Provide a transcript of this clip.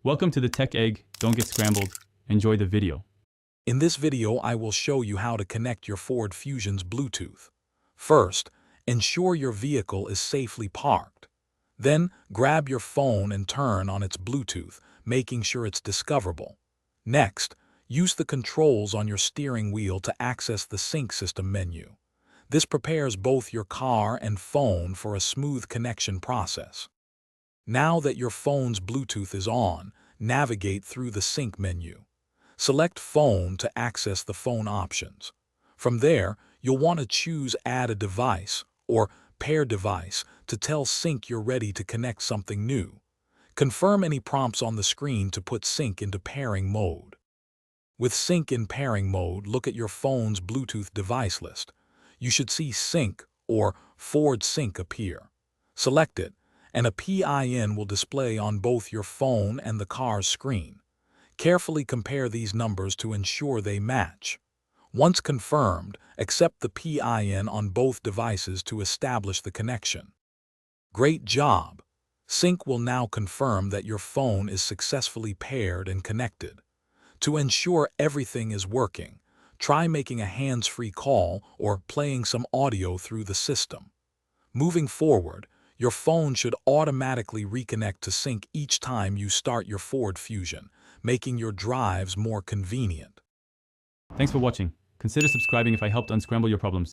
Welcome to the Tech Egg. Don't get scrambled. Enjoy the video. In this video, I will show you how to connect your Ford Fusion's Bluetooth. First, ensure your vehicle is safely parked. Then, grab your phone and turn on its Bluetooth, making sure it's discoverable. Next, use the controls on your steering wheel to access the sync system menu. This prepares both your car and phone for a smooth connection process. Now that your phone's Bluetooth is on, navigate through the sync menu. Select Phone to access the phone options. From there, you'll want to choose Add a Device or Pair Device to tell Sync you're ready to connect something new. Confirm any prompts on the screen to put Sync into pairing mode. With Sync in pairing mode, look at your phone's Bluetooth device list. You should see Sync or Ford Sync appear. Select it, and a PIN will display on both your phone and the car's screen. Carefully compare these numbers to ensure they match. Once confirmed, accept the PIN on both devices to establish the connection. Great job! Sync will now confirm that your phone is successfully paired and connected. To ensure everything is working, try making a hands-free call or playing some audio through the system. Moving forward, your phone should automatically reconnect to sync each time you start your Ford Fusion, making your drives more convenient. Thanks for watching. Consider subscribing if I helped unscramble your problems.